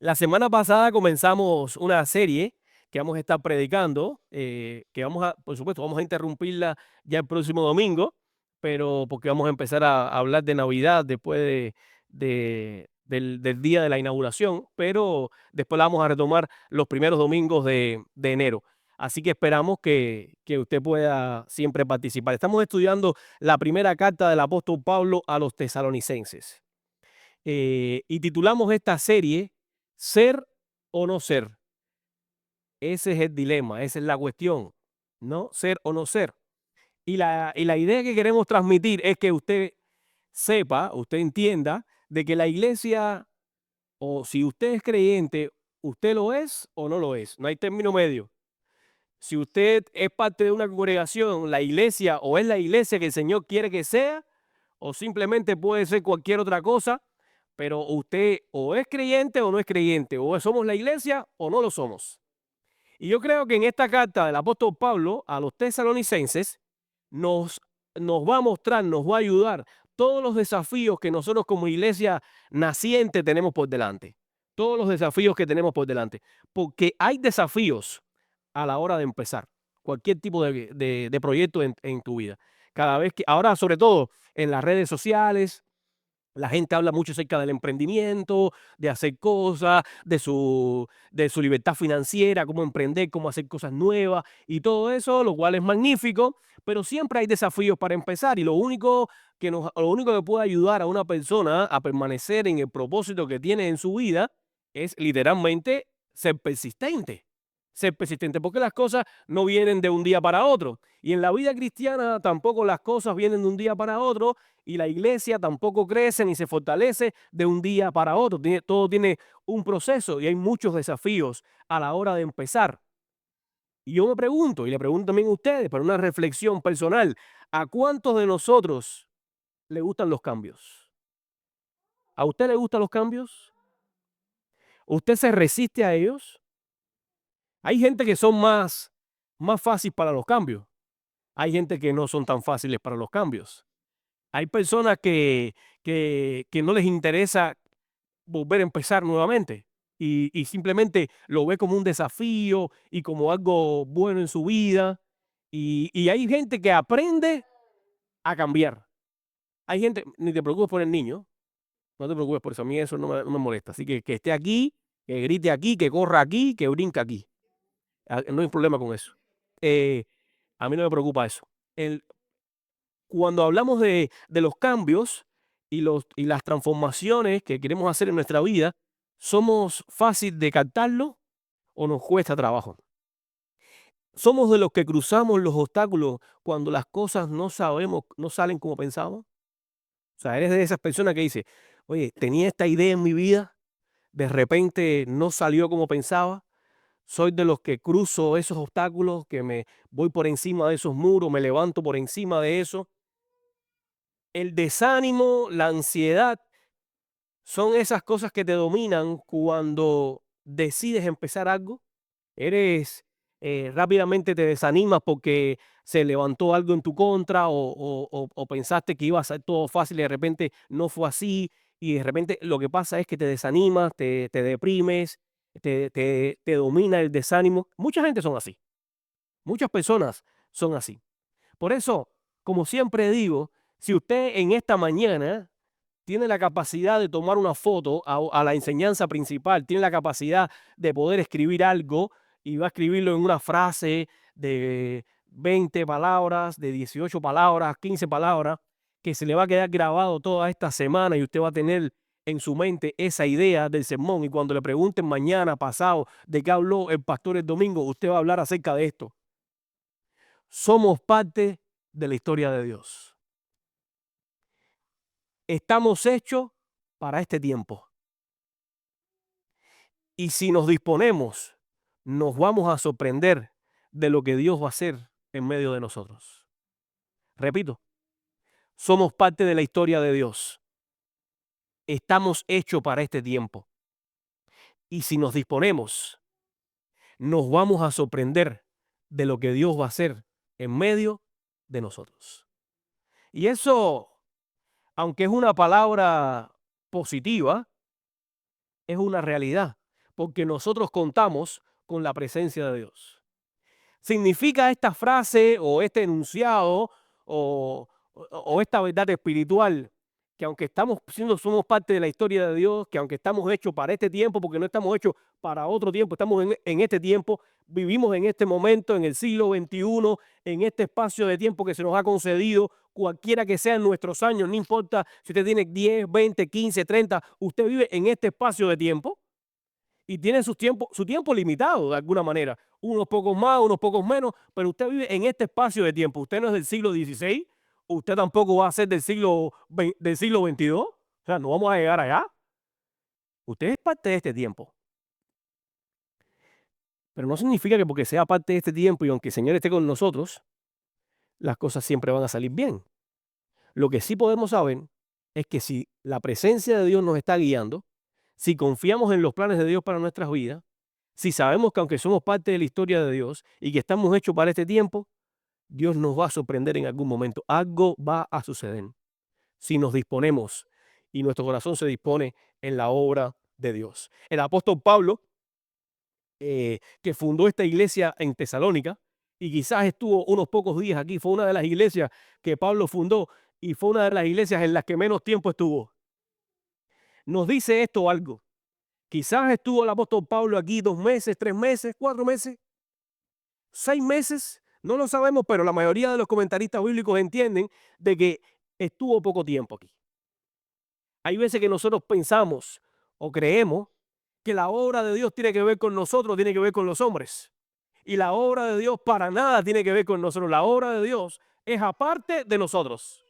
La semana pasada comenzamos una serie que vamos a estar predicando, que por supuesto, vamos a interrumpirla ya el próximo domingo, pero porque vamos a empezar a hablar de Navidad después del día de la inauguración, pero después la vamos a retomar los primeros domingos de enero. Así que esperamos que usted pueda siempre participar. Estamos estudiando la primera carta del apóstol Pablo a los tesalonicenses, y titulamos esta serie Ser o no ser. Ese es el dilema, esa es la cuestión, ¿no? Ser o no ser. Y la idea que queremos transmitir es que usted sepa, usted entienda de que la iglesia, o si usted es creyente, usted lo es o no lo es. No hay término medio. Si usted es parte de una congregación, la iglesia o es la iglesia que el Señor quiere que sea, o simplemente puede ser cualquier otra cosa, pero usted o es creyente o no es creyente, o somos la iglesia o no lo somos. Y yo creo que en esta carta del apóstol Pablo a los tesalonicenses nos, nos va a mostrar, nos va a ayudar todos los desafíos que nosotros como iglesia naciente tenemos por delante. Todos los desafíos que tenemos por delante. Porque hay desafíos a la hora de empezar cualquier tipo de proyecto en tu vida. Cada vez que, ahora sobre todo en las redes sociales, la gente habla mucho acerca del emprendimiento, de hacer cosas, de su libertad financiera, cómo emprender, cómo hacer cosas nuevas y todo eso, lo cual es magnífico, pero siempre hay desafíos para empezar, y lo único que puede ayudar a una persona a permanecer en el propósito que tiene en su vida es literalmente ser persistente. Ser persistente, porque las cosas no vienen de un día para otro. Y en la vida cristiana tampoco las cosas vienen de un día para otro, y la iglesia tampoco crece ni se fortalece de un día para otro. Todo tiene un proceso y hay muchos desafíos a la hora de empezar. Y yo me pregunto, y le pregunto también a ustedes, para una reflexión personal, ¿a cuántos de nosotros le gustan los cambios? ¿A usted le gustan los cambios? ¿Usted se resiste a ellos? Hay gente que son más fáciles para los cambios. Hay gente que no son tan fáciles para los cambios. Hay personas que no les interesa volver a empezar nuevamente, y simplemente lo ve como un desafío y como algo bueno en su vida. Y hay gente que aprende a cambiar. Hay gente, ni te preocupes por el niño, no te preocupes por eso, a mí eso no me molesta. Así que esté aquí, que grite aquí, que corra aquí, que brinca aquí. No hay problema con eso. Eh, a mí no me preocupa eso. Cuando hablamos de los cambios y las transformaciones que queremos hacer en nuestra vida, ¿somos fácil de captarlo o nos cuesta trabajo? ¿Somos de los que cruzamos los obstáculos cuando las cosas no salen como pensamos? O sea, eres de esas personas que dice, oye, tenía esta idea en mi vida, de repente no salió como pensaba. Soy de los que cruzo esos obstáculos, que me voy por encima de esos muros, me levanto por encima de eso. El desánimo, la ansiedad, son esas cosas que te dominan cuando decides empezar algo. Rápidamente te desanimas porque se levantó algo en tu contra, o pensaste que iba a ser todo fácil y de repente no fue así, y de repente lo que pasa es que te desanimas, te deprimes, te domina el desánimo. Mucha gente son así, muchas personas son así. Por eso, como siempre digo, si usted en esta mañana tiene la capacidad de tomar una foto a la enseñanza principal, tiene la capacidad de poder escribir algo y va a escribirlo en una frase de 20 palabras, de 18 palabras, 15 palabras, que se le va a quedar grabado toda esta semana, y usted va a tener en su mente esa idea del sermón, y cuando le pregunten mañana, pasado, de qué habló el pastor el domingo, usted va a hablar acerca de esto. Somos parte de la historia de Dios. Estamos hechos para este tiempo. Y si nos disponemos, nos vamos a sorprender de lo que Dios va a hacer en medio de nosotros. Repito, somos parte de la historia de Dios. Estamos hechos para este tiempo. Y si nos disponemos, nos vamos a sorprender de lo que Dios va a hacer en medio de nosotros. Y eso, aunque es una palabra positiva, es una realidad. porque nosotros contamos con la presencia de Dios. ¿Significa esta frase o este enunciado o esta verdad espiritual que aunque somos parte de la historia de Dios, que aunque estamos hechos para este tiempo, porque no estamos hechos para otro tiempo, estamos en este tiempo, vivimos en este momento, en el siglo XXI, en este espacio de tiempo que se nos ha concedido, cualquiera que sean nuestros años, no importa si usted tiene 10, 20, 15, 30, usted vive en este espacio de tiempo y tiene su tiempo limitado de alguna manera, unos pocos más, unos pocos menos, pero usted vive en este espacio de tiempo. Usted no es del siglo XVI, usted tampoco va a ser del siglo XXII, o sea, no vamos a llegar allá. Usted es parte de este tiempo, pero no significa que porque sea parte de este tiempo y aunque el Señor esté con nosotros, las cosas siempre van a salir bien. Lo que sí podemos saber es que si la presencia de Dios nos está guiando, si confiamos en los planes de Dios para nuestras vidas, si sabemos que aunque somos parte de la historia de Dios y que estamos hechos para este tiempo, Dios nos va a sorprender en algún momento. Algo va a suceder si nos disponemos y nuestro corazón se dispone en la obra de Dios. El apóstol Pablo, que fundó esta iglesia en Tesalónica y quizás estuvo unos pocos días aquí, fue una de las iglesias que Pablo fundó y fue una de las iglesias en las que menos tiempo estuvo. Nos dice esto algo. Quizás estuvo el apóstol Pablo aquí 2 meses, 3 meses, 4 meses, 6 meses, no lo sabemos, pero la mayoría de los comentaristas bíblicos entienden de que estuvo poco tiempo aquí. Hay veces que nosotros pensamos o creemos que la obra de Dios tiene que ver con nosotros, tiene que ver con los hombres. Y la obra de Dios para nada tiene que ver con nosotros. La obra de Dios es aparte de nosotros.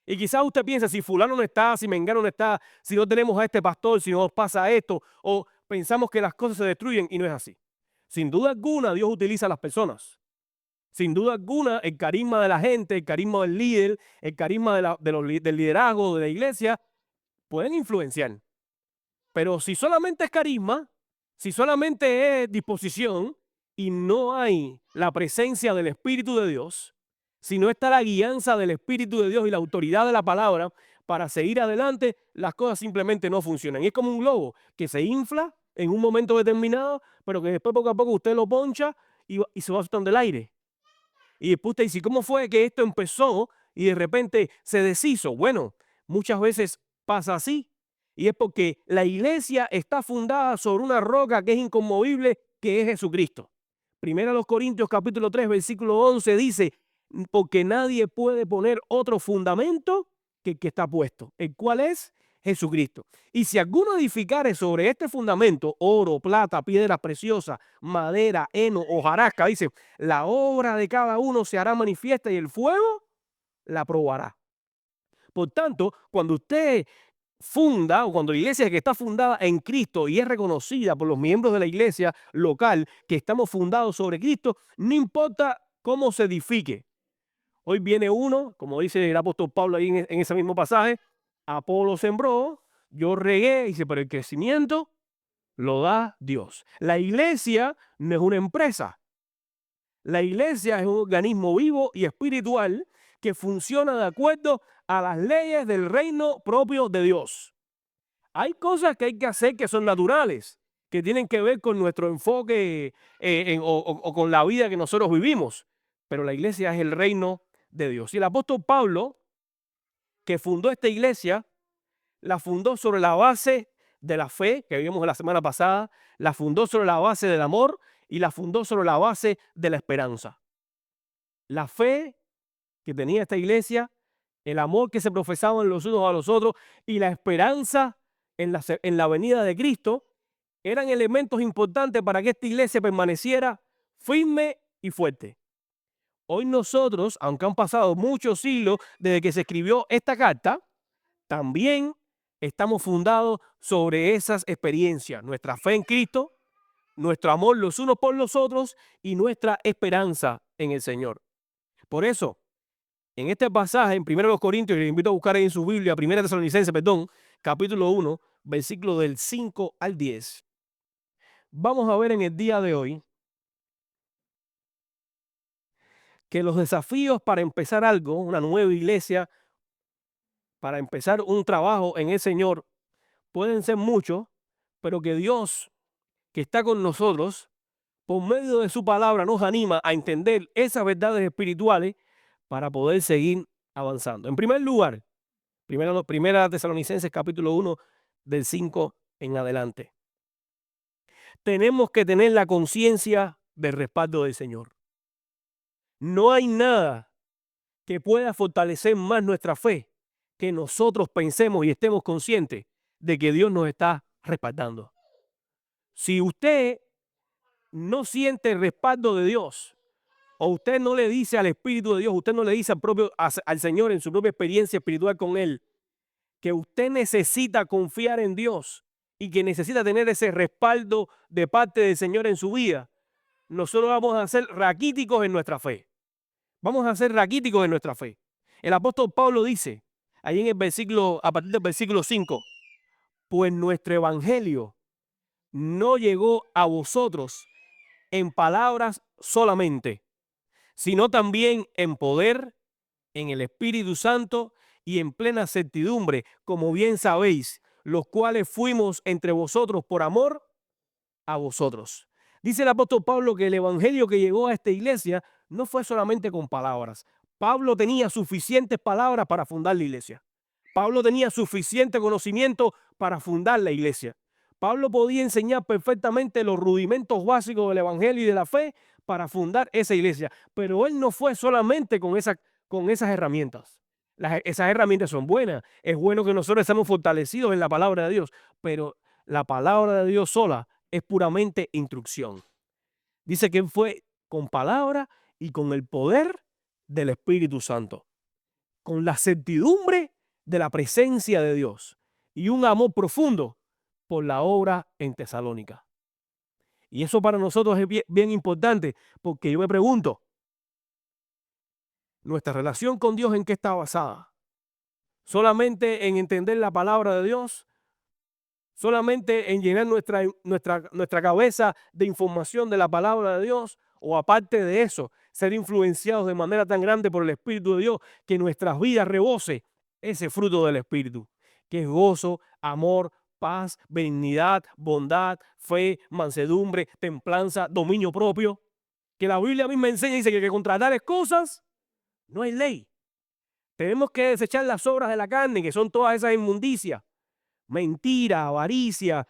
Y quizás usted piensa, si fulano no está, si mengano no está, si no tenemos a este pastor, si nos pasa esto, o pensamos que las cosas se destruyen y no es así. Sin duda alguna, Dios utiliza a las personas. Sin duda alguna, el carisma de la gente, el carisma del líder, el carisma del liderazgo de la iglesia pueden influenciar. Pero si solamente es carisma, si solamente es disposición y no hay la presencia del Espíritu de Dios, si no está la guianza del Espíritu de Dios y la autoridad de la palabra para seguir adelante, las cosas simplemente no funcionan. Y es como un globo que se infla en un momento determinado, pero que después poco a poco usted lo poncha y se va soltando el aire. Y después usted dice, ¿cómo fue que esto empezó y de repente se deshizo? Bueno, muchas veces pasa así. Y es porque la iglesia está fundada sobre una roca que es inconmovible, que es Jesucristo. Primera a los Corintios capítulo 3, versículo 11 dice, porque nadie puede poner otro fundamento que el que está puesto, el cual es Jesucristo. Y si alguno edificare sobre este fundamento, oro, plata, piedra preciosa, madera, heno, hojarasca, dice, la obra de cada uno se hará manifiesta y el fuego la probará. Por tanto, cuando usted funda o cuando la iglesia que está fundada en Cristo y es reconocida por los miembros de la iglesia local que estamos fundados sobre Cristo, no importa cómo se edifique. Hoy viene uno, como dice el apóstol Pablo ahí en ese mismo pasaje, Apolo sembró, yo regué, dice, pero el crecimiento lo da Dios. La iglesia no es una empresa. La iglesia es un organismo vivo y espiritual que funciona de acuerdo a las leyes del reino propio de Dios. Hay cosas que hay que hacer que son naturales, que tienen que ver con nuestro enfoque o con la vida que nosotros vivimos, pero la iglesia es el reino de Dios. Y el apóstol Pablo, que fundó esta iglesia, la fundó sobre la base de la fe, que vimos la semana pasada, la fundó sobre la base del amor y la fundó sobre la base de la esperanza. La fe que tenía esta iglesia, el amor que se profesaban los unos a los otros y la esperanza en la venida de Cristo eran elementos importantes para que esta iglesia permaneciera firme y fuerte. Hoy nosotros, aunque han pasado muchos siglos desde que se escribió esta carta, también estamos fundados sobre esas experiencias, nuestra fe en Cristo, nuestro amor los unos por los otros y nuestra esperanza en el Señor. Por eso, en este pasaje, en 1 Corintios, les invito a buscar ahí en su Biblia, 1 Tesalonicenses, capítulo 1, versículo del 5 al 10. Vamos a ver en el día de hoy que los desafíos para empezar algo, una nueva iglesia, para empezar un trabajo en el Señor, pueden ser muchos, pero que Dios que está con nosotros, por medio de su palabra nos anima a entender esas verdades espirituales para poder seguir avanzando. En primer lugar, primera Tesalonicenses capítulo 1 del 5 en adelante. Tenemos que tener la conciencia del respaldo del Señor. No hay nada que pueda fortalecer más nuestra fe que nosotros pensemos y estemos conscientes de que Dios nos está respaldando. Si usted no siente el respaldo de Dios, o usted no le dice al Espíritu de Dios, usted no le dice al Señor en su propia experiencia espiritual con Él, que usted necesita confiar en Dios y que necesita tener ese respaldo de parte del Señor en su vida, nosotros vamos a ser raquíticos en nuestra fe. Vamos a ser raquíticos en nuestra fe. El apóstol Pablo dice, ahí en el versículo, a partir del versículo 5, pues nuestro evangelio no llegó a vosotros en palabras solamente, sino también en poder, en el Espíritu Santo y en plena certidumbre, como bien sabéis, los cuales fuimos entre vosotros por amor a vosotros. Dice el apóstol Pablo que el evangelio que llegó a esta iglesia no fue solamente con palabras. Pablo tenía suficientes palabras para fundar la iglesia. Pablo tenía suficiente conocimiento para fundar la iglesia. Pablo podía enseñar perfectamente los rudimentos básicos del evangelio y de la fe para fundar esa iglesia. Pero él no fue solamente con esas herramientas. Esas herramientas son buenas. Es bueno que nosotros estemos fortalecidos en la palabra de Dios. Pero la palabra de Dios sola es puramente instrucción. Dice que fue con palabra y con el poder del Espíritu Santo, con la certidumbre de la presencia de Dios y un amor profundo por la obra en Tesalónica. Y eso para nosotros es bien importante, porque yo me pregunto, ¿nuestra relación con Dios en qué está basada? ¿Solamente en entender la palabra de Dios? ¿Solamente en llenar nuestra cabeza de información de la palabra de Dios? ¿O aparte de eso, ser influenciados de manera tan grande por el Espíritu de Dios que nuestras vidas rebose ese fruto del Espíritu, que es gozo, amor, paz, benignidad, bondad, fe, mansedumbre, templanza, dominio propio? Que la Biblia misma enseña y dice que contra tales cosas no hay ley. Tenemos que desechar las obras de la carne, que son todas esas inmundicias. Mentira, avaricia,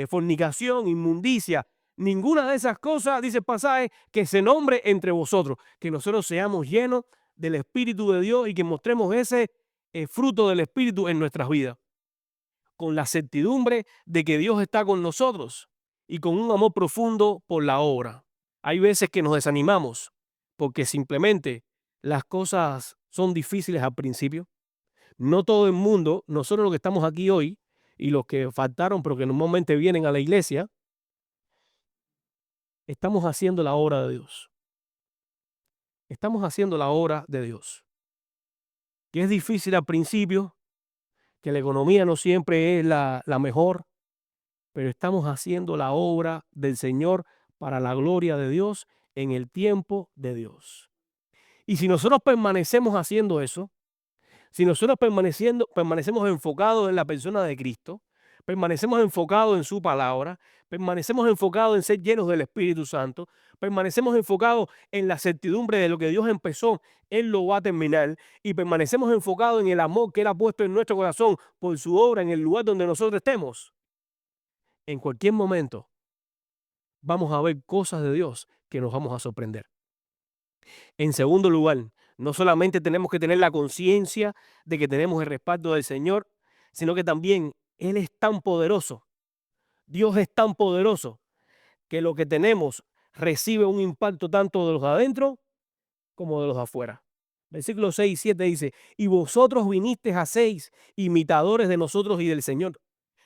fornicación, inmundicia. Ninguna de esas cosas, dice el pasaje, que se nombre entre vosotros. Que nosotros seamos llenos del Espíritu de Dios y que mostremos ese fruto del Espíritu en nuestras vidas. Con la certidumbre de que Dios está con nosotros y con un amor profundo por la obra. Hay veces que nos desanimamos porque simplemente las cosas son difíciles al principio. No todo el mundo, nosotros los que estamos aquí hoy y los que faltaron pero que normalmente vienen a la iglesia, estamos haciendo la obra de Dios. Estamos haciendo la obra de Dios. Que es difícil al principio, que la economía no siempre es la mejor, pero estamos haciendo la obra del Señor para la gloria de Dios en el tiempo de Dios. Y si nosotros permanecemos haciendo eso, si nosotros permanecemos enfocados en la persona de Cristo, permanecemos enfocados en su palabra, permanecemos enfocados en ser llenos del Espíritu Santo, permanecemos enfocados en la certidumbre de lo que Dios empezó, Él lo va a terminar, y permanecemos enfocados en el amor que Él ha puesto en nuestro corazón por su obra en el lugar donde nosotros estemos, en cualquier momento vamos a ver cosas de Dios que nos vamos a sorprender. En segundo lugar, no solamente tenemos que tener la conciencia de que tenemos el respaldo del Señor, sino que también Él es tan poderoso, Dios es tan poderoso, que lo que tenemos recibe un impacto tanto de los de adentro como de los de afuera. Versículos 6 y 7 dice, y vosotros vinisteis a seis imitadores de nosotros y del Señor,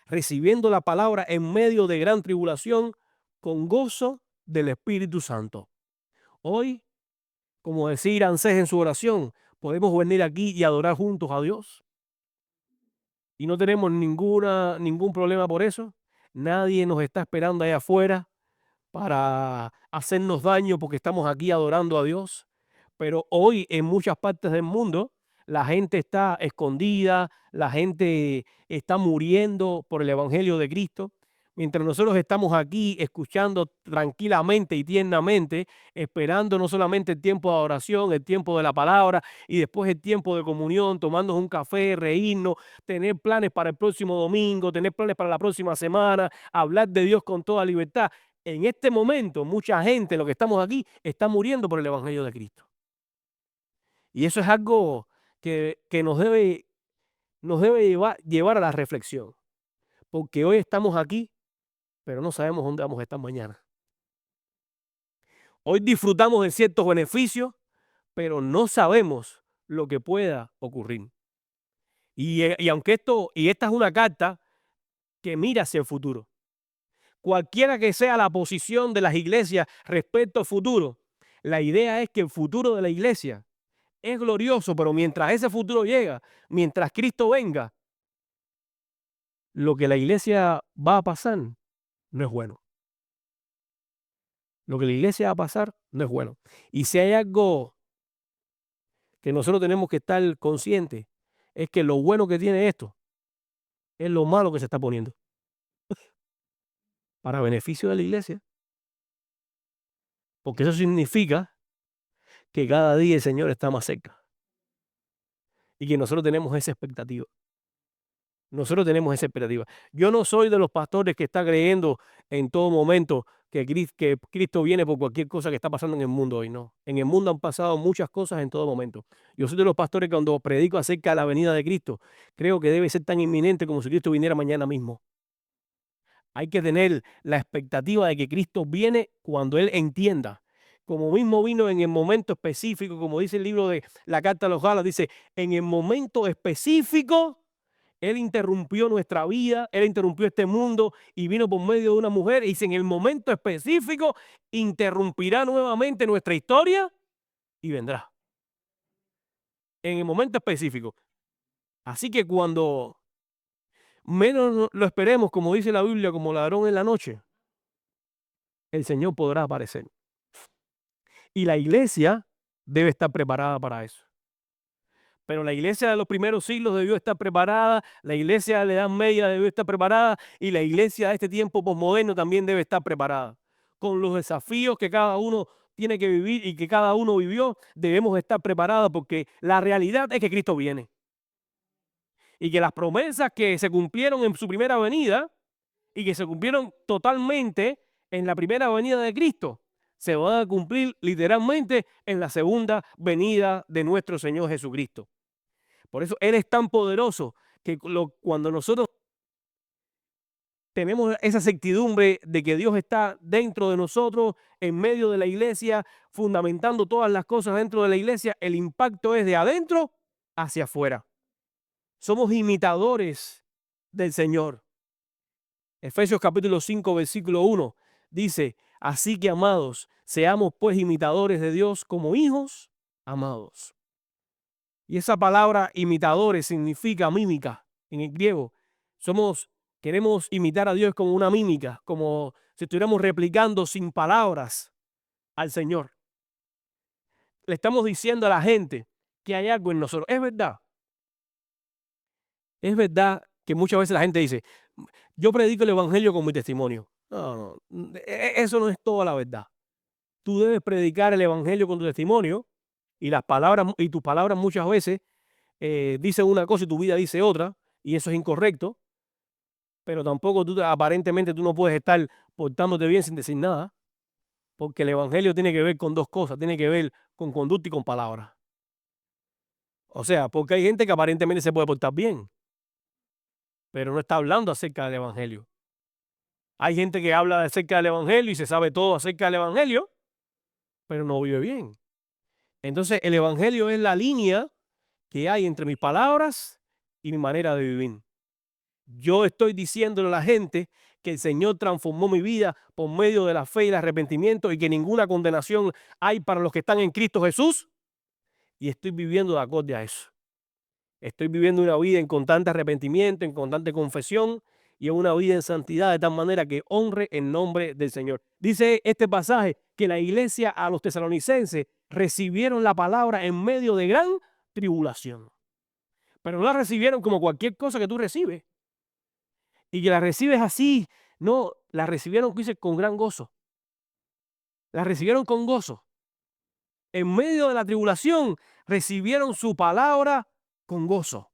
recibiendo la palabra en medio de gran tribulación, con gozo del Espíritu Santo. Hoy, como decía Ansés en su oración, podemos venir aquí y adorar juntos a Dios. Y no tenemos ningún problema por eso. Nadie nos está esperando allá afuera para hacernos daño porque estamos aquí adorando a Dios. Pero hoy en muchas partes del mundo la gente está escondida, la gente está muriendo por el Evangelio de Cristo. mientras nosotros estamos aquí escuchando tranquilamente y tiernamente, esperando no solamente el tiempo de adoración, el tiempo de la palabra y después el tiempo de comunión, tomando un café, reírnos, tener planes para el próximo domingo, tener planes para la próxima semana, hablar de Dios con toda libertad. En este momento, mucha gente, lo que estamos aquí, está muriendo por el Evangelio de Cristo. Y eso es algo que nos debe llevar a la reflexión, porque hoy estamos aquí, pero no sabemos dónde vamos a estar mañana. Hoy disfrutamos de ciertos beneficios, pero no sabemos lo que pueda ocurrir. Y aunque esta es una carta que mira hacia el futuro, cualquiera que sea la posición de las iglesias respecto al futuro, la idea es que el futuro de la iglesia es glorioso, pero mientras ese futuro llega, mientras Cristo venga, lo que la iglesia va a pasar no es bueno. Lo que la iglesia va a pasar no es bueno. Y si hay algo que nosotros tenemos que estar conscientes, es que lo bueno que tiene esto es lo malo que se está poniendo para beneficio de la iglesia, porque eso significa que cada día el Señor está más cerca y que nosotros tenemos esa expectativa. Nosotros tenemos esa expectativa. Yo no soy de los pastores que está creyendo en todo momento que Cristo viene por cualquier cosa que está pasando en el mundo hoy, no. En el mundo han pasado muchas cosas en todo momento. Yo soy de los pastores que cuando predico acerca de la venida de Cristo, creo que debe ser tan inminente como si Cristo viniera mañana mismo. Hay que tener la expectativa de que Cristo viene cuando Él entienda. Como mismo vino en el momento específico, como dice el libro de la Carta a los Gálatas, dice, en el momento específico él interrumpió nuestra vida, Él interrumpió este mundo y vino por medio de una mujer. Y si en el momento específico interrumpirá nuevamente nuestra historia y vendrá. En el momento específico. Así que cuando menos lo esperemos, como dice la Biblia, como ladrón en la noche, el Señor podrá aparecer. Y la iglesia debe estar preparada para eso. Pero la iglesia de los primeros siglos debió estar preparada, la iglesia de la Edad Media debió estar preparada y la iglesia de este tiempo posmoderno también debe estar preparada. Con los desafíos que cada uno tiene que vivir y que cada uno vivió, debemos estar preparados porque la realidad es que Cristo viene. Y que las promesas que se cumplieron en su primera venida y que se cumplieron totalmente en la primera venida de Cristo, se van a cumplir literalmente en la segunda venida de nuestro Señor Jesucristo. Por eso Él es tan poderoso que cuando nosotros tenemos esa certidumbre de que Dios está dentro de nosotros, en medio de la iglesia, fundamentando todas las cosas dentro de la iglesia, el impacto es de adentro hacia afuera. Somos imitadores del Señor. Efesios capítulo 5, versículo 1 dice, así que amados, seamos pues imitadores de Dios como hijos amados. Y esa palabra imitadores significa mímica en el griego. Queremos imitar a Dios como una mímica, como si estuviéramos replicando sin palabras al Señor. Le estamos diciendo a la gente que hay algo en nosotros. Es verdad que muchas veces la gente dice, yo predico el evangelio con mi testimonio. No, eso no es toda la verdad. Tú debes predicar el evangelio con tu testimonio y tus palabras muchas veces dicen una cosa y tu vida dice otra, y eso es incorrecto, pero tampoco aparentemente tú no puedes estar portándote bien sin decir nada, porque el evangelio tiene que ver con dos cosas, tiene que ver con conducta y con palabras. O sea, porque hay gente que aparentemente se puede portar bien, pero no está hablando acerca del evangelio. Hay gente que habla acerca del evangelio y se sabe todo acerca del evangelio, pero no vive bien. Entonces, el evangelio es la línea que hay entre mis palabras y mi manera de vivir. Yo estoy diciéndole a la gente que el Señor transformó mi vida por medio de la fe y el arrepentimiento y que ninguna condenación hay para los que están en Cristo Jesús. Y estoy viviendo de acuerdo a eso. Estoy viviendo una vida en constante arrepentimiento, en constante confesión y en una vida en santidad de tal manera que honre el nombre del Señor. Dice este pasaje que la iglesia a los tesalonicenses recibieron la palabra en medio de gran tribulación. Pero no la recibieron como cualquier cosa que tú recibes. Y que la recibes así No, la recibieron, dice, con gran gozo. La recibieron con gozo. En medio de la tribulación, recibieron su palabra con gozo.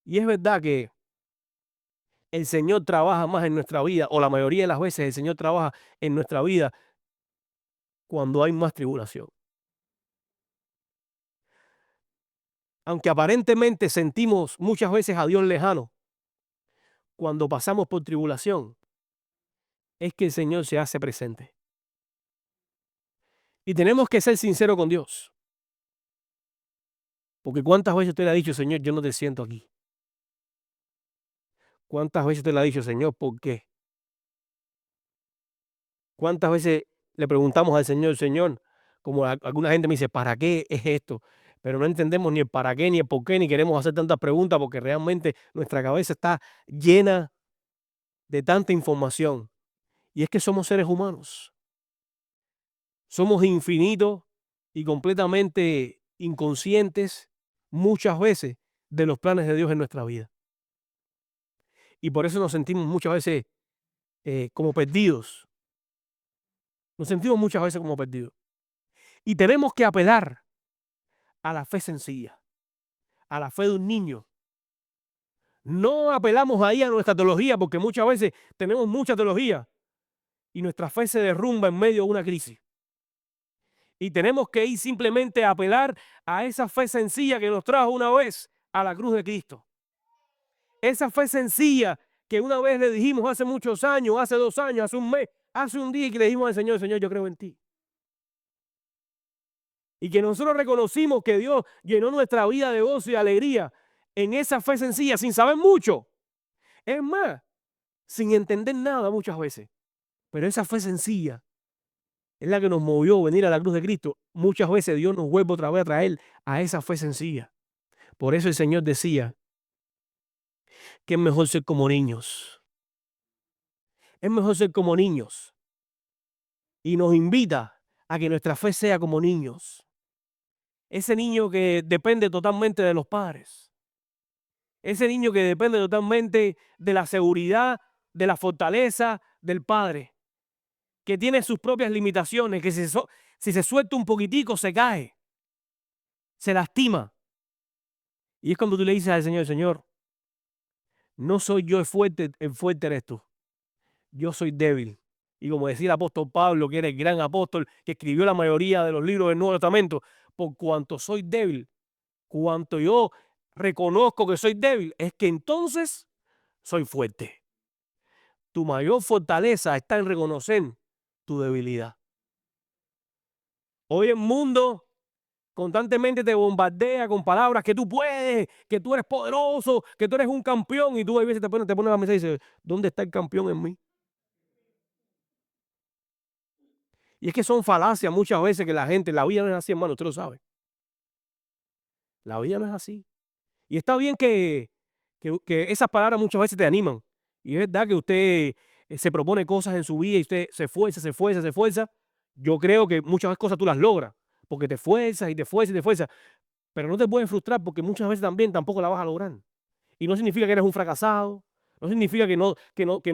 Y es verdad que el Señor trabaja más en nuestra vida, o la mayoría de las veces el Señor trabaja en nuestra vida cuando hay más tribulación. Aunque aparentemente sentimos muchas veces a Dios lejano, cuando pasamos por tribulación, es que el Señor se hace presente. Y tenemos que ser sinceros con Dios. Porque cuántas veces usted le ha dicho, Señor, yo no te siento aquí. ¿Cuántas veces usted le ha dicho, Señor, por qué? ¿Cuántas veces le preguntamos al Señor, Señor, como alguna gente me dice, ¿para qué es esto? Pero no entendemos ni el para qué, ni el por qué, ni queremos hacer tantas preguntas porque realmente nuestra cabeza está llena de tanta información. Y es que somos seres humanos. Somos infinitos y completamente inconscientes muchas veces de los planes de Dios en nuestra vida. Y por eso nos sentimos muchas veces como perdidos. Nos sentimos muchas veces como perdidos. Y tenemos que apelar a la fe sencilla, a la fe de un niño. No apelamos ahí a nuestra teología porque muchas veces tenemos mucha teología y nuestra fe se derrumba en medio de una crisis. Y tenemos que ir simplemente a apelar a esa fe sencilla que nos trajo una vez a la cruz de Cristo. Esa fe sencilla que una vez le dijimos hace muchos años, hace 2 años, hace un mes, hace un día, que le dijimos al Señor, Señor, yo creo en ti. Y que nosotros reconocimos que Dios llenó nuestra vida de gozo y alegría en esa fe sencilla, sin saber mucho. Es más, sin entender nada muchas veces. Pero esa fe sencilla es la que nos movió a venir a la cruz de Cristo. Muchas veces Dios nos vuelve otra vez a traer a esa fe sencilla. Por eso el Señor decía que es mejor ser como niños. Es mejor ser como niños. Y nos invita a que nuestra fe sea como niños. Ese niño que depende totalmente de los padres. Ese niño que depende totalmente de la seguridad, de la fortaleza del padre. Que tiene sus propias limitaciones, que si se suelta un poquitico se cae, se lastima. Y es cuando tú le dices al Señor, Señor, no soy yo el fuerte eres tú. Yo soy débil. Y como decía el apóstol Pablo, que era el gran apóstol que escribió la mayoría de los libros del Nuevo Testamento, por cuanto soy débil, cuanto yo reconozco que soy débil, es que entonces soy fuerte. Tu mayor fortaleza está en reconocer tu debilidad. Hoy el mundo constantemente te bombardea con palabras que tú puedes, que tú eres poderoso, que tú eres un campeón, y tú a veces te pones la mesa y dices, ¿dónde está el campeón en mí? Y es que son falacias muchas veces que la vida no es así, hermano, usted lo sabe. La vida no es así. Y está bien que esas palabras muchas veces te animan. Y es verdad que usted se propone cosas en su vida y usted se esfuerza, se esfuerza, se esfuerza. Yo creo que muchas cosas tú las logras, porque te esfuerzas y te esfuerzas y te esfuerzas. Pero no te puedes frustrar porque muchas veces también tampoco la vas a lograr. Y no significa que eres un fracasado, no significa que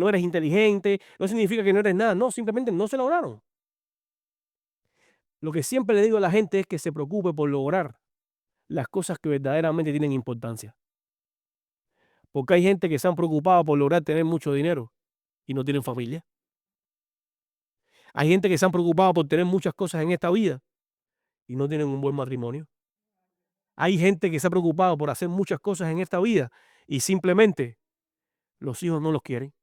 no eres inteligente, no significa que no eres nada. No, simplemente no se lograron. Lo que siempre le digo a la gente es que se preocupe por lograr las cosas que verdaderamente tienen importancia. Porque hay gente que se han preocupado por lograr tener mucho dinero y no tienen familia. Hay gente que se han preocupado por tener muchas cosas en esta vida y no tienen un buen matrimonio. Hay gente que se ha preocupado por hacer muchas cosas en esta vida y simplemente los hijos no los quieren.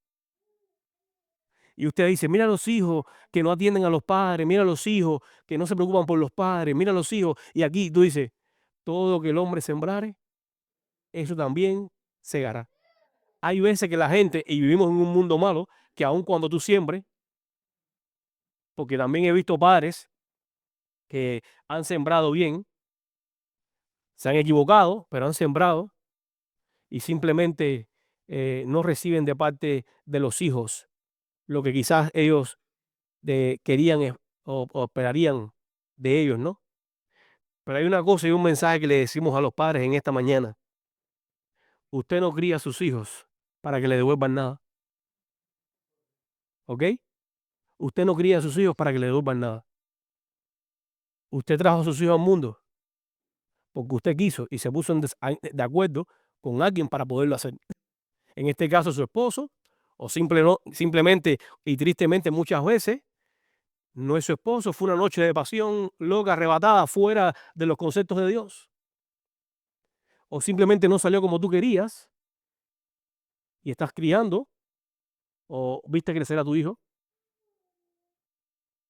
Y usted dice, mira los hijos que no atienden a los padres, mira los hijos que no se preocupan por los padres, mira los hijos. Y aquí tú dices, todo lo que el hombre sembrare, eso también segará. Hay veces que la gente, y vivimos en un mundo malo, que aun cuando tú siembres, porque también he visto padres que han sembrado bien, se han equivocado, pero han sembrado y simplemente no reciben de parte de los hijos lo que quizás ellos querían o esperarían de ellos, ¿no? Pero hay una cosa y un mensaje que le decimos a los padres en esta mañana. Usted no cría a sus hijos para que le devuelvan nada. ¿ok? Usted no cría a sus hijos para que le devuelvan nada. Usted trajo a sus hijos al mundo porque usted quiso y se puso de acuerdo con alguien para poderlo hacer. En este caso, su esposo, o simplemente y tristemente muchas veces, no es su esposo, fue una noche de pasión loca, arrebatada, fuera de los conceptos de Dios. O simplemente no salió como tú querías y estás criando, o viste crecer a tu hijo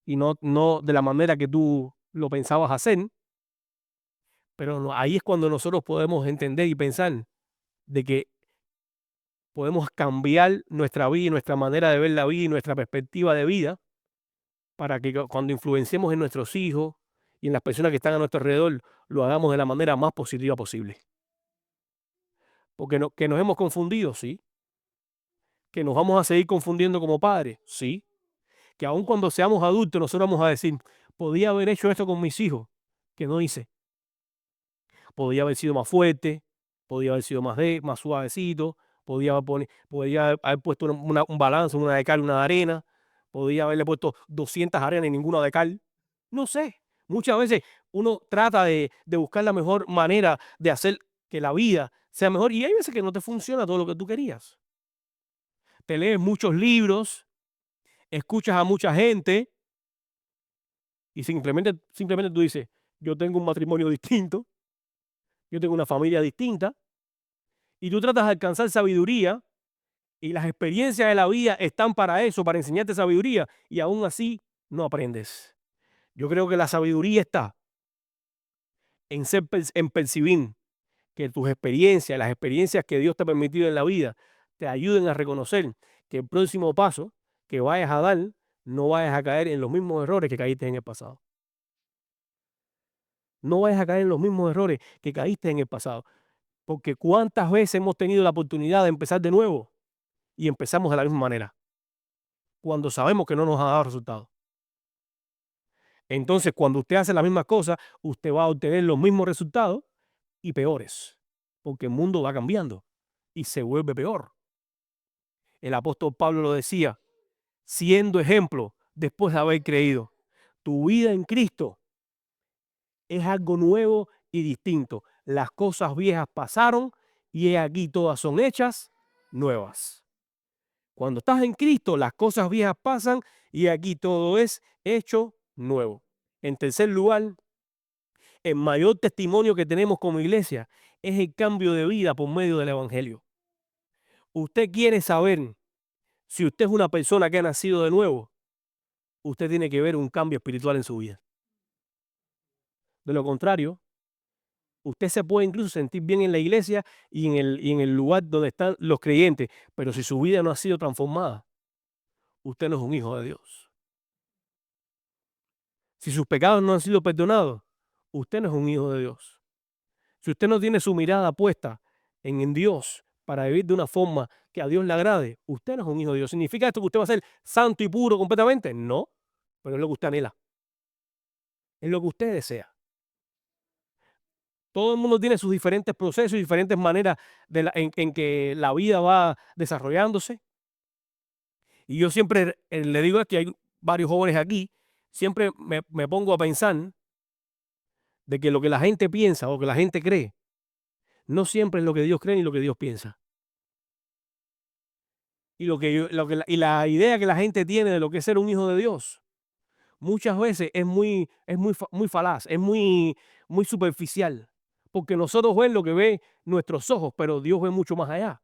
y no de la manera que tú lo pensabas hacer. Pero ahí es cuando nosotros podemos entender y pensar de que podemos cambiar nuestra vida y nuestra manera de ver la vida y nuestra perspectiva de vida para que cuando influenciemos en nuestros hijos y en las personas que están a nuestro alrededor, lo hagamos de la manera más positiva posible. Porque que nos hemos confundido, sí. Que nos vamos a seguir confundiendo como padres, sí. Que aun cuando seamos adultos, nosotros vamos a decir, podía haber hecho esto con mis hijos, que no hice. Podía haber sido más fuerte, podía haber sido más suavecito, podía haber puesto un balance, una de cal, una de arena, podía haberle puesto 200 arenas y ninguna de cal. No sé. Muchas veces uno trata de buscar la mejor manera de hacer que la vida sea mejor y hay veces que no te funciona todo lo que tú querías. Te lees muchos libros, escuchas a mucha gente y simplemente tú dices, yo tengo un matrimonio distinto, yo tengo una familia distinta, y tú tratas de alcanzar sabiduría y las experiencias de la vida están para eso, para enseñarte sabiduría, y aún así no aprendes. Yo creo que la sabiduría está en percibir que tus experiencias, las experiencias que Dios te ha permitido en la vida, te ayuden a reconocer que el próximo paso que vayas a dar, no vayas a caer en los mismos errores que caíste en el pasado. No vayas a caer en los mismos errores que caíste en el pasado. Porque cuántas veces hemos tenido la oportunidad de empezar de nuevo y empezamos de la misma manera, cuando sabemos que no nos ha dado resultados. Entonces, cuando usted hace la misma cosa, usted va a obtener los mismos resultados y peores, porque el mundo va cambiando y se vuelve peor. El apóstol Pablo lo decía, siendo ejemplo después de haber creído. Tu vida en Cristo es algo nuevo y distinto. Las cosas viejas pasaron y he aquí todas son hechas nuevas. Cuando estás en Cristo, las cosas viejas pasan y aquí todo es hecho nuevo. En tercer lugar, el mayor testimonio que tenemos como iglesia es el cambio de vida por medio del Evangelio. Usted quiere saber si usted es una persona que ha nacido de nuevo, usted tiene que ver un cambio espiritual en su vida. De lo contrario, usted se puede incluso sentir bien en la iglesia y en el lugar donde están los creyentes, pero si su vida no ha sido transformada, usted no es un hijo de Dios. Si sus pecados no han sido perdonados, usted no es un hijo de Dios. Si usted no tiene su mirada puesta en Dios para vivir de una forma que a Dios le agrade, usted no es un hijo de Dios. ¿Significa esto que usted va a ser santo y puro completamente? No, pero es lo que usted anhela, es lo que usted desea. Todo el mundo tiene sus diferentes procesos y diferentes maneras en que la vida va desarrollándose. Y yo siempre le digo que hay varios jóvenes aquí, siempre me pongo a pensar de que lo que la gente piensa o que la gente cree, no siempre es lo que Dios cree ni lo que Dios piensa. Y y la idea que la gente tiene de lo que es ser un hijo de Dios, muchas veces muy falaz, es muy superficial. Porque nosotros vemos lo que ve nuestros ojos, pero Dios ve mucho más allá.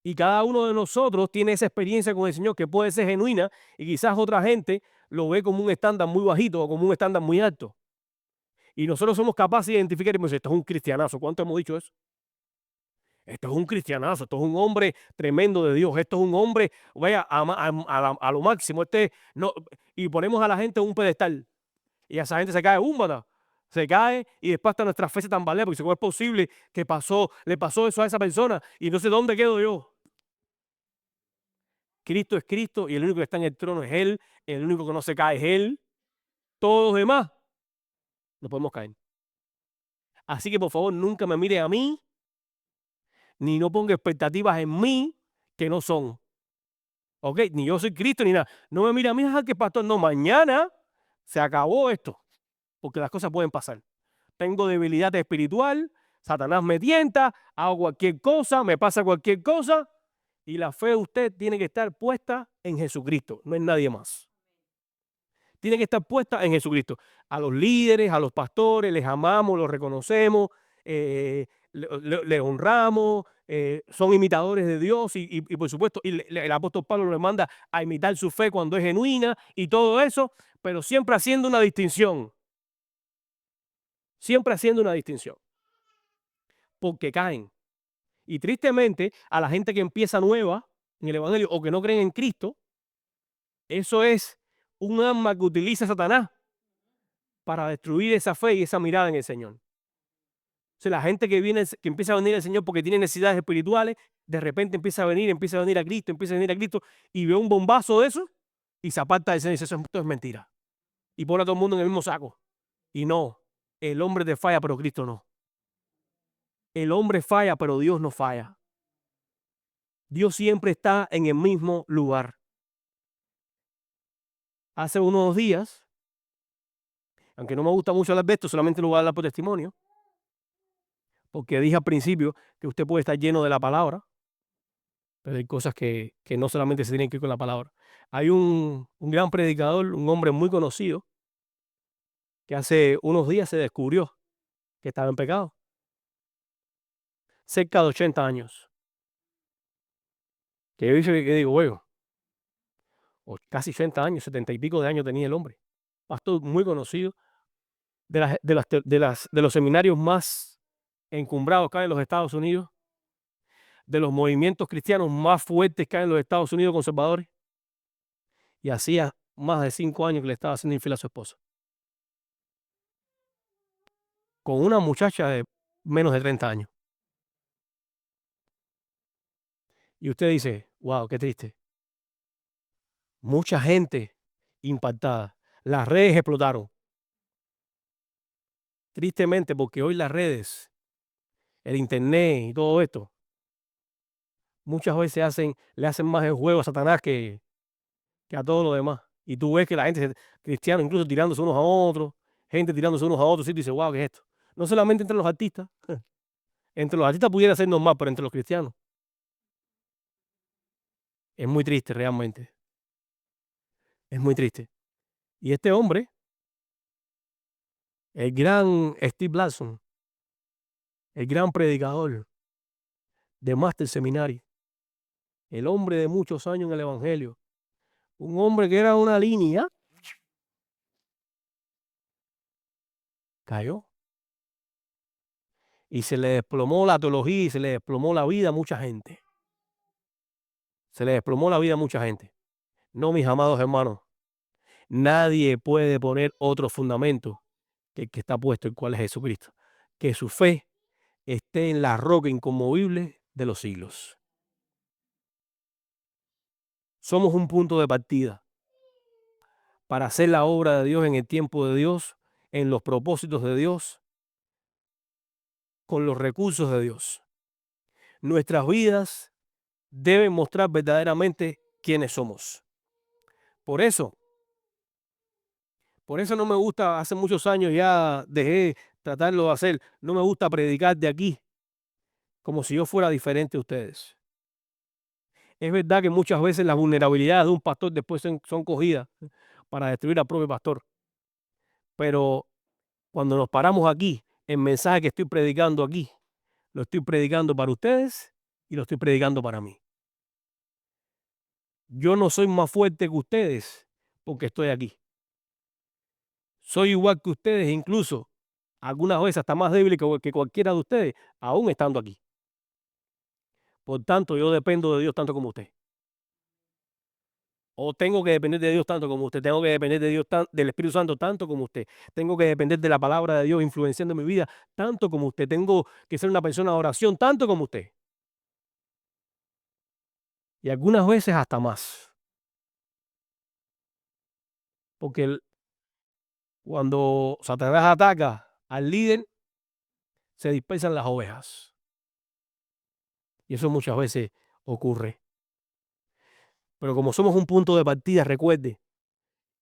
Y cada uno de nosotros tiene esa experiencia con el Señor que puede ser genuina y quizás otra gente lo ve como un estándar muy bajito o como un estándar muy alto. Y nosotros somos capaces de identificar y decir, esto es un cristianazo. ¿Cuánto hemos dicho eso? Esto es un cristianazo, esto es un hombre tremendo de Dios, esto es un hombre, vaya, a lo máximo. No, y ponemos a la gente en un pedestal y a esa gente se cae, húmbata, se cae y después hasta nuestra fe se tambalea porque ¿cómo es posible que le pasó eso a esa persona y no sé dónde quedo yo? Cristo es Cristo y el único que está en el trono es Él, el único que no se cae es Él, todos los demás no podemos caer. Así que por favor nunca me mire a mí, ni no ponga expectativas en mí que no son. ¿Ok? Ni yo soy Cristo ni nada. No me mira que pastor, no, mañana se acabó esto, porque las cosas pueden pasar. Tengo debilidad espiritual, Satanás me tienta, hago cualquier cosa, me pasa cualquier cosa, y la fe de usted tiene que estar puesta en Jesucristo, no en nadie más. Tiene que estar puesta en Jesucristo. A los líderes, a los pastores, les amamos, los reconocemos, le honramos, son imitadores de Dios y por supuesto, el apóstol Pablo le manda a imitar su fe cuando es genuina y todo eso, pero siempre haciendo una distinción, siempre haciendo una distinción, porque caen. Y tristemente, a la gente que empieza nueva en el Evangelio o que no creen en Cristo, eso es un arma que utiliza Satanás para destruir esa fe y esa mirada en el Señor. O sea, la gente que empieza a venir al Señor porque tiene necesidades espirituales, de repente empieza a venir a Cristo, empieza a venir a Cristo y ve un bombazo de eso y se aparta del Señor y dice, esto es mentira. Y pone a todo el mundo en el mismo saco. Y no, el hombre te falla, pero Cristo no. El hombre falla, pero Dios no falla. Dios siempre está en el mismo lugar. Hace unos días, aunque no me gusta mucho hablar de esto, solamente lo voy a hablar por testimonio, porque dije al principio que usted puede estar lleno de la palabra, pero hay cosas que no solamente se tienen que ir con la palabra. Hay un gran predicador, un hombre muy conocido, que hace unos días se descubrió que estaba en pecado, cerca de 80 años. Que yo dice que digo, bueno, casi 80 años, 70 y pico de años tenía el hombre. Pastor muy conocido, de los seminarios más encumbrados acá en los Estados Unidos, de los movimientos cristianos más fuertes que hay en los Estados Unidos conservadores, y hacía más de 5 años que le estaba haciendo infiel a su esposa, con una muchacha de menos de 30 años. Y usted dice, wow, qué triste. Mucha gente impactada. Las redes explotaron. Tristemente, porque hoy las redes, el internet y todo esto, muchas veces le hacen más el juego a Satanás que a todo lo demás. Y tú ves que la gente cristiana, incluso tirándose unos a otros, gente tirándose unos a otros, y tú dices, wow, ¿qué es esto? No solamente entre los artistas, entre los artistas pudiera ser normal, pero entre los cristianos es muy triste realmente, es muy triste. Y este hombre, el gran Steve Larson, el gran predicador de Master Seminario, el hombre de muchos años en el Evangelio, un hombre que era una línea, cayó y se le desplomó la teología y se le desplomó la vida a mucha gente. Se le desplomó la vida a mucha gente. No, mis amados hermanos, nadie puede poner otro fundamento que el que está puesto, el cual es Jesucristo. Que su fe esté en la roca inconmovible de los siglos. Somos un punto de partida para hacer la obra de Dios en el tiempo de Dios, en los propósitos de Dios, con los recursos de Dios. Nuestras vidas deben mostrar verdaderamente quiénes somos. Por eso no me gusta, hace muchos años ya dejé tratarlo de hacer, no me gusta predicar de aquí como si yo fuera diferente a ustedes. Es verdad que muchas veces las vulnerabilidades de un pastor después son cogidas para destruir al propio pastor, pero cuando nos paramos aquí, el mensaje que estoy predicando aquí, lo estoy predicando para ustedes y lo estoy predicando para mí. Yo no soy más fuerte que ustedes porque estoy aquí. Soy igual que ustedes, incluso algunas veces hasta más débil que cualquiera de ustedes, aún estando aquí. Por tanto, yo dependo de Dios tanto como usted. O tengo que depender de Dios tanto como usted. Tengo que depender de Dios del Espíritu Santo tanto como usted. Tengo que depender de la palabra de Dios influenciando mi vida tanto como usted. Tengo que ser una persona de oración tanto como usted. Y algunas veces hasta más. Porque cuando Satanás ataca al líder, se dispersan las ovejas. Y eso muchas veces ocurre. Pero como somos un punto de partida, recuerde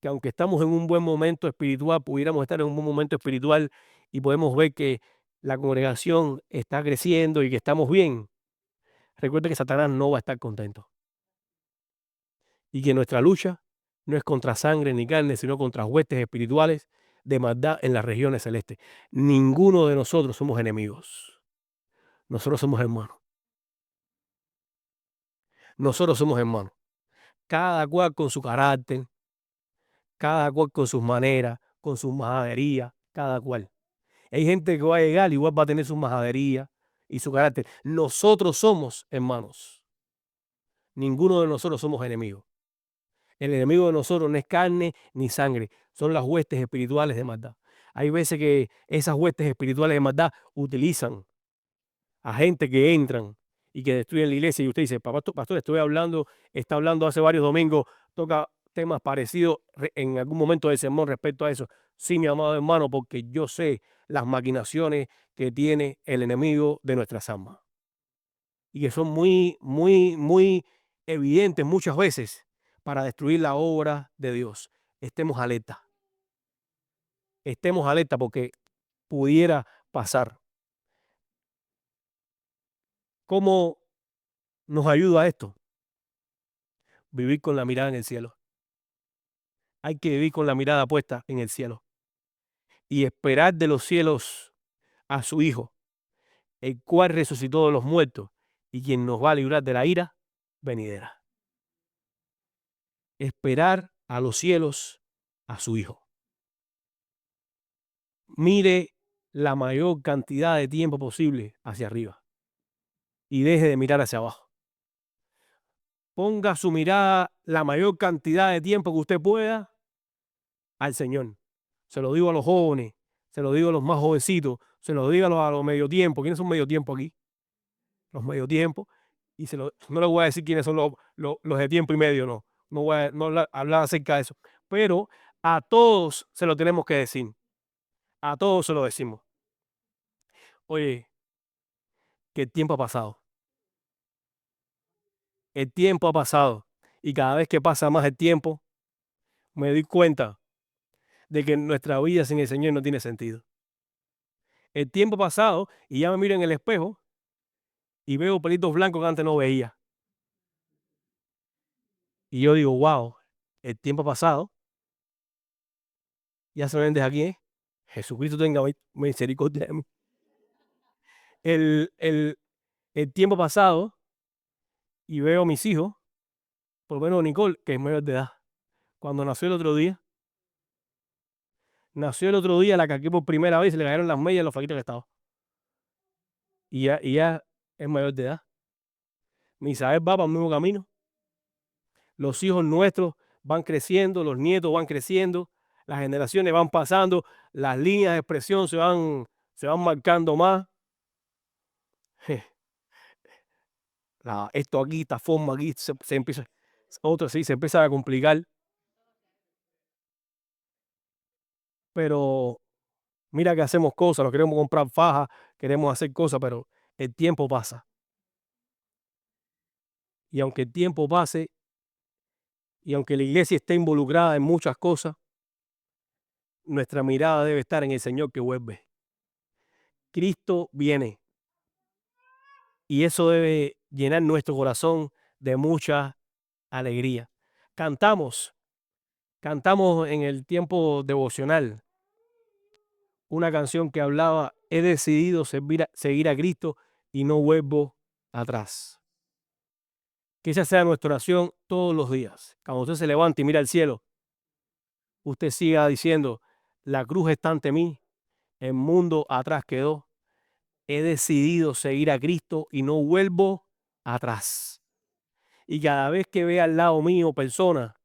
que aunque estamos en un buen momento espiritual, pudiéramos estar en un buen momento espiritual y podemos ver que la congregación está creciendo y que estamos bien. Recuerde que Satanás no va a estar contento y que nuestra lucha no es contra sangre ni carne, sino contra huestes espirituales de maldad en las regiones celestes. Ninguno de nosotros somos enemigos. Nosotros somos hermanos. Nosotros somos hermanos. Cada cual con su carácter, cada cual con sus maneras, con sus majaderías, cada cual. Hay gente que va a llegar, igual va a tener su majadería y su carácter. Nosotros somos hermanos. Ninguno de nosotros somos enemigos. El enemigo de nosotros no es carne ni sangre, son las huestes espirituales de maldad. Hay veces que esas huestes espirituales de maldad utilizan a gente que entran y que destruyen la iglesia. Y usted dice, pastor, está hablando hace varios domingos, toca temas parecidos en algún momento del sermón respecto a eso. Sí, mi amado hermano, porque yo sé las maquinaciones que tiene el enemigo de nuestras almas y que son muy evidentes muchas veces para destruir la obra de Dios. Estemos alerta porque pudiera pasar. ¿Cómo nos ayuda esto? Vivir con la mirada en el cielo. Hay que vivir con la mirada puesta en el cielo y esperar de los cielos a su Hijo, el cual resucitó de los muertos y quien nos va a librar de la ira venidera. Esperar a los cielos a su Hijo. Mire la mayor cantidad de tiempo posible hacia arriba y deje de mirar hacia abajo. Ponga su mirada la mayor cantidad de tiempo que usted pueda al Señor. Se lo digo a los jóvenes, se lo digo a los más jovencitos, se lo digo a los medio tiempo. ¿Quiénes son medio tiempo aquí? Los medio tiempo. Y no les voy a decir quiénes son los de tiempo y medio, no. No voy a hablar acerca de eso. Pero a todos se lo tenemos que decir. A todos se lo decimos. Oye, que el tiempo ha pasado. El tiempo ha pasado. Y cada vez que pasa más el tiempo, me doy cuenta de que nuestra vida sin el Señor no tiene sentido. El tiempo ha pasado y ya me miro en el espejo y veo pelitos blancos que antes no veía. Y yo digo, wow, el tiempo ha pasado, ya saben desde aquí, ¿eh? Jesucristo tenga misericordia de mí. El, el, el tiempo ha pasado y veo a mis hijos, por lo menos Nicole, que es mayor de edad. Cuando nació el otro día, la cargué por primera vez y le cayeron las medias en los flaquitos que estaba. Y ya es mayor de edad. Misael va para el mismo camino. Los hijos nuestros van creciendo, los nietos van creciendo, las generaciones van pasando, las líneas de expresión se van marcando más. Esto aquí, esta forma aquí, se empieza, otro sí, se empieza a complicar. Pero mira que hacemos cosas, nos queremos comprar fajas, queremos hacer cosas, pero el tiempo pasa. Y aunque el tiempo pase, y aunque la iglesia esté involucrada en muchas cosas, nuestra mirada debe estar en el Señor que vuelve. Cristo viene. Y eso debe llenar nuestro corazón de mucha alegría. Cantamos en el tiempo devocional una canción que hablaba, he decidido seguir a Cristo y no vuelvo atrás. Que esa sea nuestra oración todos los días. Cuando usted se levante y mira al cielo, usted siga diciendo, la cruz está ante mí, el mundo atrás quedó, he decidido seguir a Cristo y no vuelvo atrás. Y cada vez que vea al lado mío personas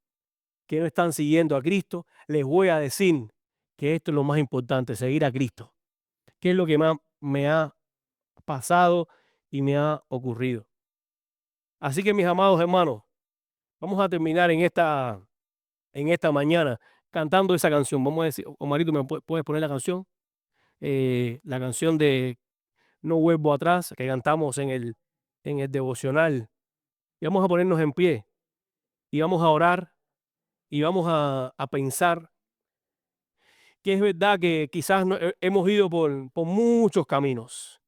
que no están siguiendo a Cristo, les voy a decir que esto es lo más importante, seguir a Cristo. ¿Qué es lo que más me ha pasado y me ha ocurrido? Así que mis amados hermanos, vamos a terminar en esta mañana cantando esa canción. Vamos a decir, Omarito, ¿me puedes poner la canción? La canción de No vuelvo atrás, que cantamos en el devocional. Y vamos a ponernos en pie. y vamos a orar y vamos a pensar que es verdad que quizás hemos ido por muchos caminos.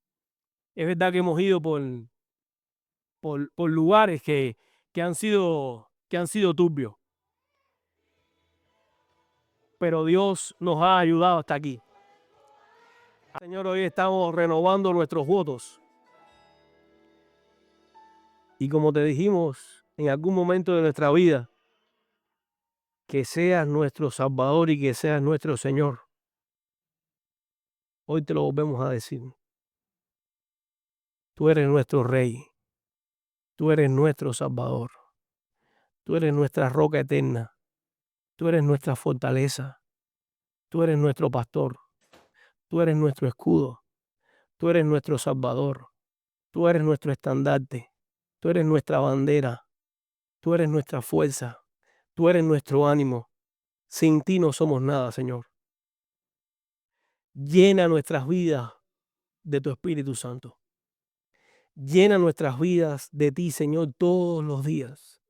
Es verdad que hemos ido por lugares que han sido turbios, pero Dios nos ha ayudado hasta aquí. Señor, hoy estamos renovando nuestros votos. Y como te dijimos en algún momento de nuestra vida, que seas nuestro Salvador y que seas nuestro Señor. Hoy te lo volvemos a decir. Tú eres nuestro Rey. Tú eres nuestro Salvador. Tú eres nuestra roca eterna. Tú eres nuestra fortaleza. Tú eres nuestro pastor. Tú eres nuestro escudo. Tú eres nuestro Salvador. Tú eres nuestro estandarte. Tú eres nuestra bandera. Tú eres nuestra fuerza. Tú eres nuestro ánimo. Sin ti no somos nada, Señor. Llena nuestras vidas de tu Espíritu Santo. Llena nuestras vidas de ti, Señor, todos los días.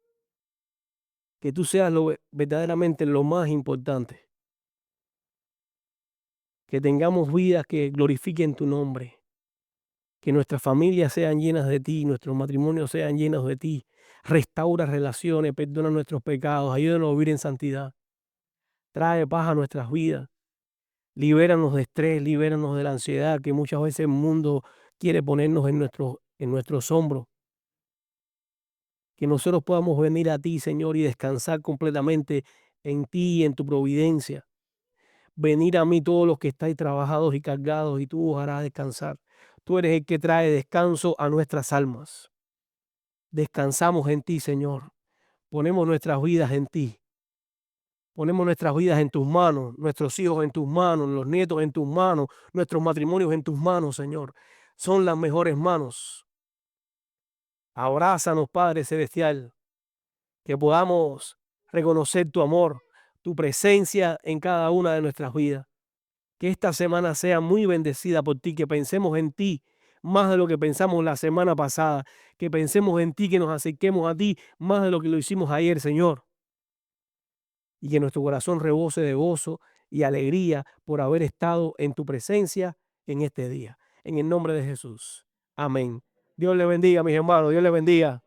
Que tú seas verdaderamente lo más importante. Que tengamos vidas que glorifiquen tu nombre. Que nuestras familias sean llenas de ti, nuestros matrimonios sean llenos de ti. Restaura relaciones, perdona nuestros pecados, ayúdanos a vivir en santidad. Trae paz a nuestras vidas. Libéranos de estrés, libéranos de la ansiedad que muchas veces el mundo quiere ponernos en nuestros hombros. Que nosotros podamos venir a ti, Señor, y descansar completamente en ti y en tu providencia. Venir a mí todos los que estáis trabajados y cargados, y tú os harás descansar. Tú eres el que trae descanso a nuestras almas. Descansamos en ti, Señor. Ponemos nuestras vidas en ti. Ponemos nuestras vidas en tus manos, nuestros hijos en tus manos, los nietos en tus manos, nuestros matrimonios en tus manos, Señor. Son las mejores manos. Abrázanos, Padre Celestial, que podamos reconocer tu amor, tu presencia en cada una de nuestras vidas. Que esta semana sea muy bendecida por ti, que pensemos en ti más de lo que pensamos la semana pasada, que pensemos en ti, que nos acerquemos a ti más de lo que lo hicimos ayer, Señor. Y que nuestro corazón rebose de gozo y alegría por haber estado en tu presencia en este día. En el nombre de Jesús. Amén. Dios le bendiga, mis hermanos. Dios le bendiga.